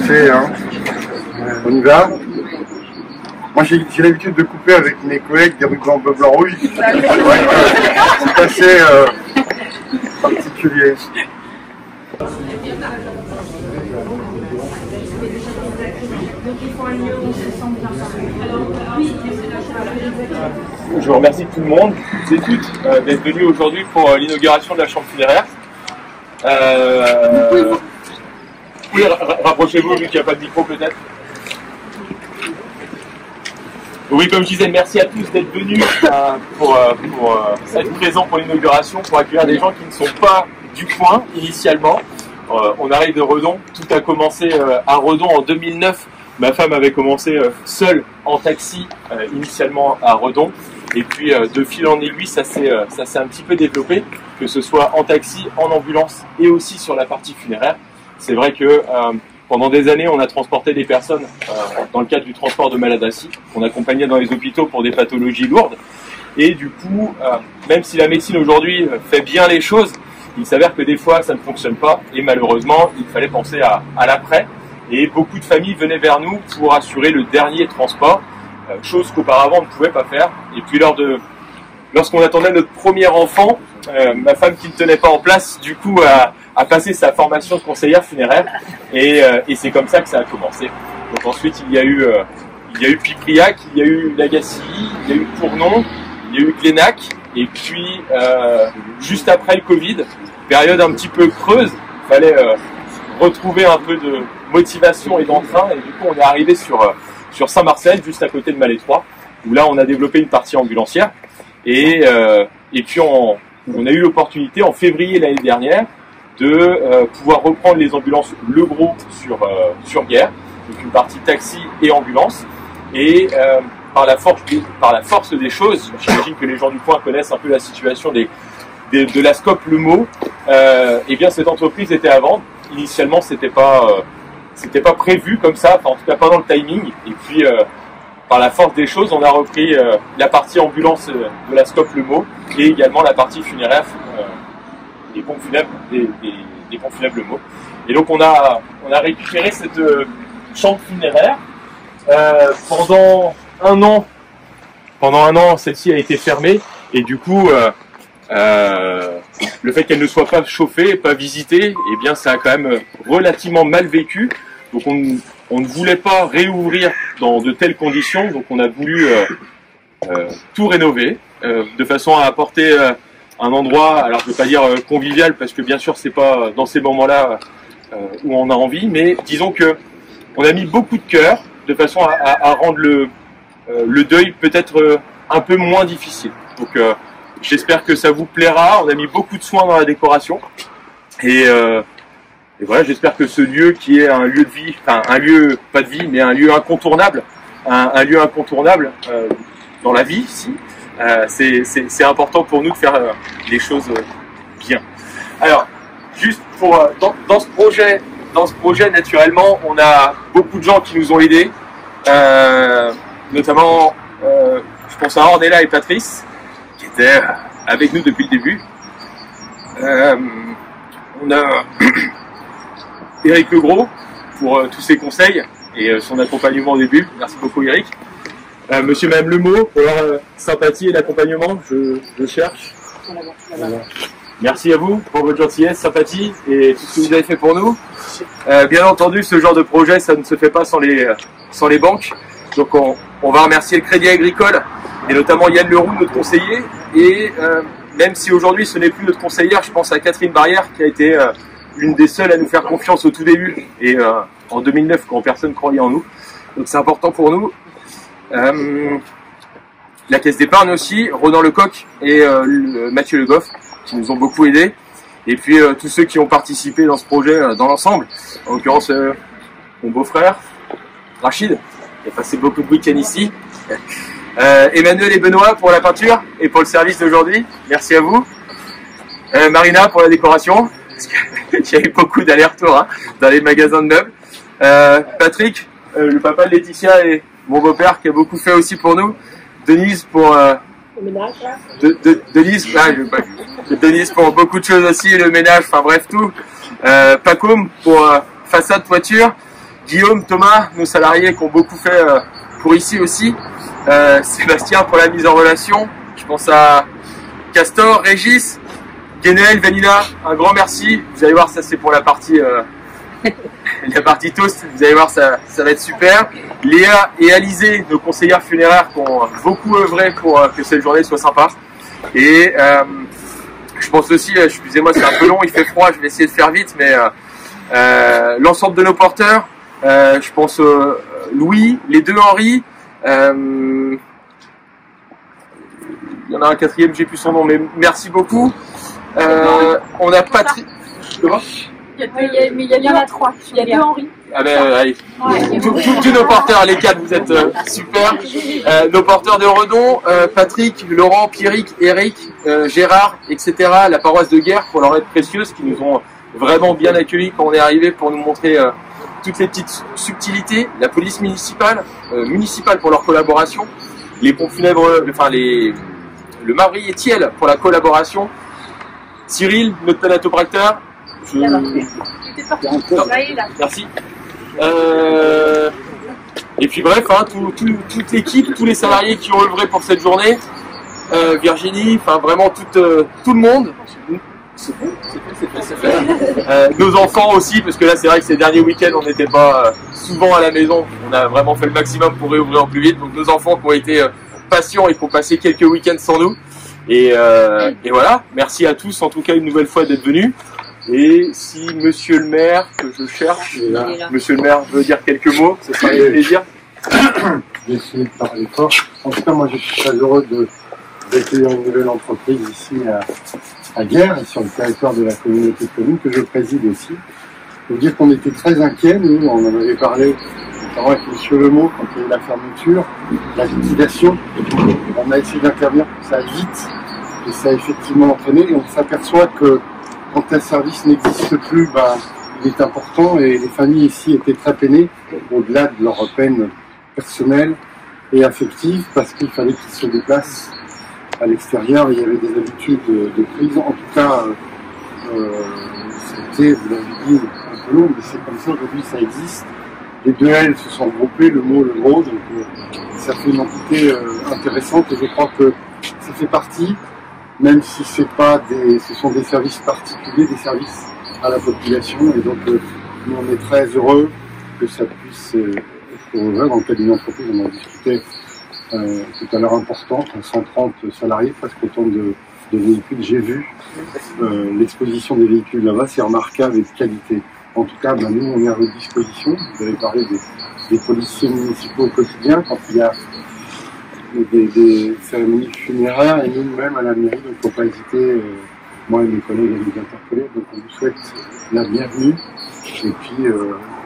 commencer, hein. On y va. Moi j'ai l'habitude de couper avec mes collègues des rubans bleu, blanc, rouge. C'est assez particulier. Je vous remercie tout le monde, toutes et toutes, d'être venus aujourd'hui pour l'inauguration de la chambre funéraire. Oui, rapprochez-vous vu qu'il n'y a pas de micro peut-être. Oui, comme je disais, merci à tous d'être venus pour être présents pour l'inauguration, pour accueillir des gens qui ne sont pas du coin initialement. On arrive de Redon, tout a commencé à Redon en 2009. Ma femme avait commencé seule en taxi initialement à Redon. Et puis de fil en aiguille, ça s'est un petit peu développé, que ce soit en taxi, en ambulance et aussi sur la partie funéraire. C'est vrai que pendant des années, on a transporté des personnes dans le cadre du transport de malades assis, qu'on accompagnait dans les hôpitaux pour des pathologies lourdes. Et du coup, même si la médecine aujourd'hui fait bien les choses, il s'avère que des fois ça ne fonctionne pas. Et malheureusement, il fallait penser à l'après. Et beaucoup de familles venaient vers nous pour assurer le dernier transport, chose qu'auparavant on ne pouvait pas faire. Et puis lorsqu'on attendait notre premier enfant, ma femme qui ne tenait pas en place, du coup, a passé sa formation de conseillère funéraire. Et c'est comme ça que ça a commencé. Donc ensuite, il y a eu Pipriac, il y a eu Lagacilly, il y a eu Tournon, il y a eu Glénac. Et puis, juste après le Covid, période un petit peu creuse, il fallait retrouver un peu de motivation et d'entrain. Et du coup, on est arrivé sur Saint-Marcel, juste à côté de Malétroit, où là, on a développé une partie ambulancière. Et puis, on a eu l'opportunité, en février l'année dernière, de pouvoir reprendre les ambulances Le Gros sur Guerre, donc une partie taxi et ambulance. Et par la force des choses, j'imagine que les gens du coin connaissent un peu la situation de la SCOP Le Mot, et bien cette entreprise était à vendre. Initialement, c'était pas prévu comme ça, enfin, en tout cas pas dans le timing. Et puis, par la force des choses, on a repris la partie ambulance de la SCOP Le Mot et également la partie funéraire des pompes funèbres Le Mot. Et donc, on a récupéré cette chambre funéraire pendant un an. Pendant un an, celle-ci a été fermée et du coup, le fait qu'elle ne soit pas chauffée, pas visitée, eh bien, ça a quand même relativement mal vécu. Donc, on ne voulait pas réouvrir dans de telles conditions. Donc, on a voulu tout rénover de façon à apporter un endroit, alors je ne veux pas dire convivial, parce que bien sûr, c'est pas dans ces moments-là où on a envie, mais disons que on a mis beaucoup de cœur de façon à rendre le deuil peut-être un peu moins difficile. Donc, j'espère que ça vous plaira. On a mis beaucoup de soins dans la décoration. Et voilà, j'espère que ce lieu qui est un lieu de vie, enfin un lieu, pas de vie, mais un lieu incontournable, un lieu incontournable dans la vie ici, c'est important pour nous de faire les choses bien. Alors, juste pour dans ce projet, naturellement, on a beaucoup de gens qui nous ont aidés, notamment, je pense à Ornella et Patrice, qui étaient avec nous depuis le début. On a Eric Legros pour tous ses conseils et son accompagnement au début. Merci beaucoup Eric. Monsieur et Madame Lemot pour leur sympathie et l'accompagnement, je cherche. Voilà. Merci à vous pour votre gentillesse, sympathie et tout ce que vous avez fait pour nous. Bien entendu, ce genre de projet, ça ne se fait pas sans les banques. Donc on va remercier le Crédit Agricole et notamment Yann Leroux, notre conseiller. Et même si aujourd'hui ce n'est plus notre conseillère, je pense à Catherine Barrière qui a été l'une des seules à nous faire confiance au tout début et en 2009 quand personne croyait en nous. Donc c'est important pour nous. La Caisse d'épargne aussi, Ronan Lecoq et Mathieu Le Goff qui nous ont beaucoup aidés. Et puis tous ceux qui ont participé dans ce projet dans l'ensemble. En l'occurrence mon beau-frère, Rachid, qui a passé beaucoup de week-ends ici. Emmanuel et Benoît pour la peinture et pour le service d'aujourd'hui. Merci à vous. Marina pour la décoration. Il y a eu beaucoup d'allers-retours hein, dans les magasins de meubles. Patrick, le papa de Laetitia et mon beau-père qui a beaucoup fait aussi pour nous. Denise pour le ménage. Denise pour beaucoup de choses aussi, le ménage, enfin bref tout. Pacôme pour façade, toiture. Guillaume, Thomas, nos salariés qui ont beaucoup fait pour ici aussi. Sébastien pour la mise en relation. Je pense à Castor, Régis, Guénel, Vanilla, un grand merci. Vous allez voir, ça c'est pour la partie toast. Vous allez voir, ça va être super. Léa et Alizé, nos conseillères funéraires, qui ont beaucoup œuvré pour que cette journée soit sympa. Et je pense aussi, excusez-moi, c'est un peu long, il fait froid, je vais essayer de faire vite, mais l'ensemble de nos porteurs, je pense Louis, les deux Henri, il y en a un quatrième, j'ai plus son nom, mais merci beaucoup. On a Patrick. Comment ? Il y en a trois. Il y a deux Henri. Ah ben, allez. Tous nos porteurs, les quatre, vous êtes super. Nos porteurs de Redon, Patrick, Laurent, Pierrick, Eric, Gérard, etc. La paroisse de Guerre pour leur aide précieuse, qui nous ont vraiment bien accueillis quand on est arrivé pour nous montrer toutes les petites subtilités. La police municipale pour leur collaboration. Les pompes funèbres, enfin le Mavri et Thiel pour la collaboration. Cyril, notre thanatopracteur. Merci. Et puis bref, hein, toute l'équipe, tous les salariés qui ont œuvré pour cette journée, Virginie, enfin vraiment tout le monde. C'est fait. Nos enfants aussi, parce que là c'est vrai que ces derniers week-ends on n'était pas souvent à la maison. On a vraiment fait le maximum pour réouvrir au plus vite. Donc nos enfants qui ont été patients et qui ont passé quelques week-ends sans nous. Et voilà, merci à tous en tout cas une nouvelle fois d'être venus. Et si monsieur le maire, que je cherche, monsieur le maire veut dire quelques mots, ça serait avec plaisir. J'ai essayé de parler fort. En tout cas, moi je suis très heureux d'accueillir une nouvelle entreprise ici à Guerre, et sur le territoire de la communauté de communes, que je préside aussi. Il faut dire qu'on était très inquiets, nous, on en avait parlé notamment avec monsieur Lemot quand il y a eu la fermeture, la liquidation. On a essayé d'intervenir pour que ça aille vite, et ça a effectivement entraîné, et on s'aperçoit que quand un service n'existe plus, il est important, et les familles ici étaient très peinées, au-delà de leur peine personnelle et affective, parce qu'il fallait qu'ils se déplacent à l'extérieur. Il y avait des habitudes de prise. En tout cas, c'était, vous l'avez dit, un peu long, mais c'est comme ça, aujourd'hui ça existe. Les deux L se sont regroupés, le mot, le gros, donc ça fait une entité intéressante, et je crois que ça fait partie, même si ce sont des services particuliers, des services à la population, et donc nous on est très heureux que ça puisse être ouvert dans le cadre d'une entreprise. On en discutait tout à l'heure, important, 130 salariés, presque autant de véhicules. J'ai vu l'exposition des véhicules là-bas, c'est remarquable et de qualité. En tout cas, nous on est à votre disposition. Vous avez parlé des policiers municipaux au quotidien quand il y a des cérémonies funéraires, et nous-mêmes à la mairie, donc il ne faut pas hésiter, moi et mes collègues, à nous interpeller. Donc on vous souhaite la bienvenue, et puis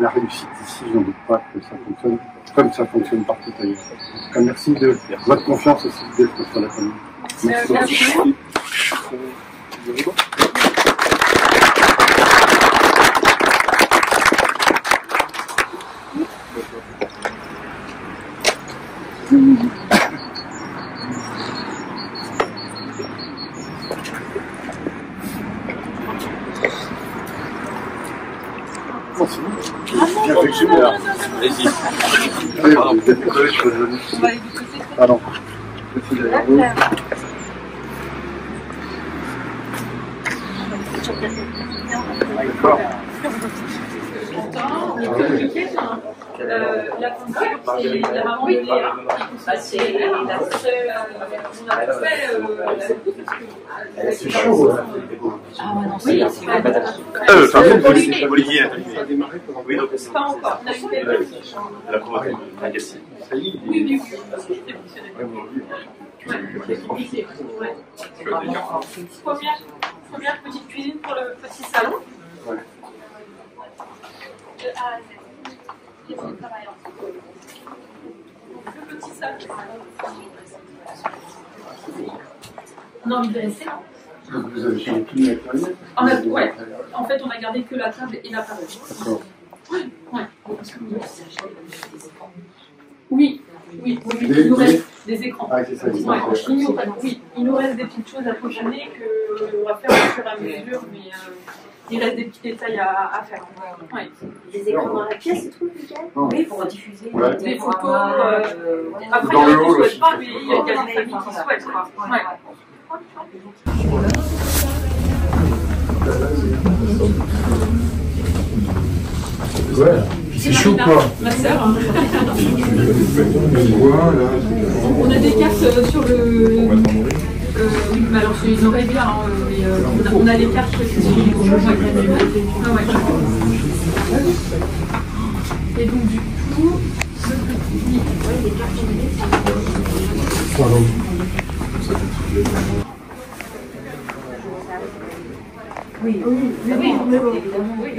la réussite ici. Je n'en doute pas que ça fonctionne comme ça fonctionne partout ailleurs. En tout cas, merci de votre confiance aussi d'être sur la famille. Merci beaucoup. Allez-y. Pardon. D'accord. La fonction, c'est la maman de Léa. C'est la seule. On a fait. C'est chaud. Ah ouais, non, c'est Olivier. Oui, donc c'est pas encore. On a eu des La promotion. oui, oui. Première petite cuisine pour le petit salon. Ouais. De A à Z. Le petit salon. On a envie de rester là. Vous avez changé tout le matériel? Ouais. En fait, on a gardé que la table et la table. D'accord. Ouais. Oui. Il nous reste des écrans. Ah, c'est ça. Oui, il nous reste des petites choses à peaufiner qu'on va faire au fur et à mesure, mais il reste des petits détails à faire. Ouais. Des écrans dans la pièce et tout, Mickaël? Oui, pour diffuser Ouais. des photos. Après, Dans il y le en a qui hall ne souhaitent aussi. pas, mais il y a des familles qui souhaitent. Quoi. Ouais. Ouais. C'est chaud quoi. Ma sœur. Voilà. On a des cartes sur le. Oui, mais alors ils auraient bien, hein, mais on a les cartes sur le conjoint avec la nuit. Ah ouais. Et donc du coup, ce petit. Ouais, les cartes Pardon. Oui, oui, évidemment. Oui,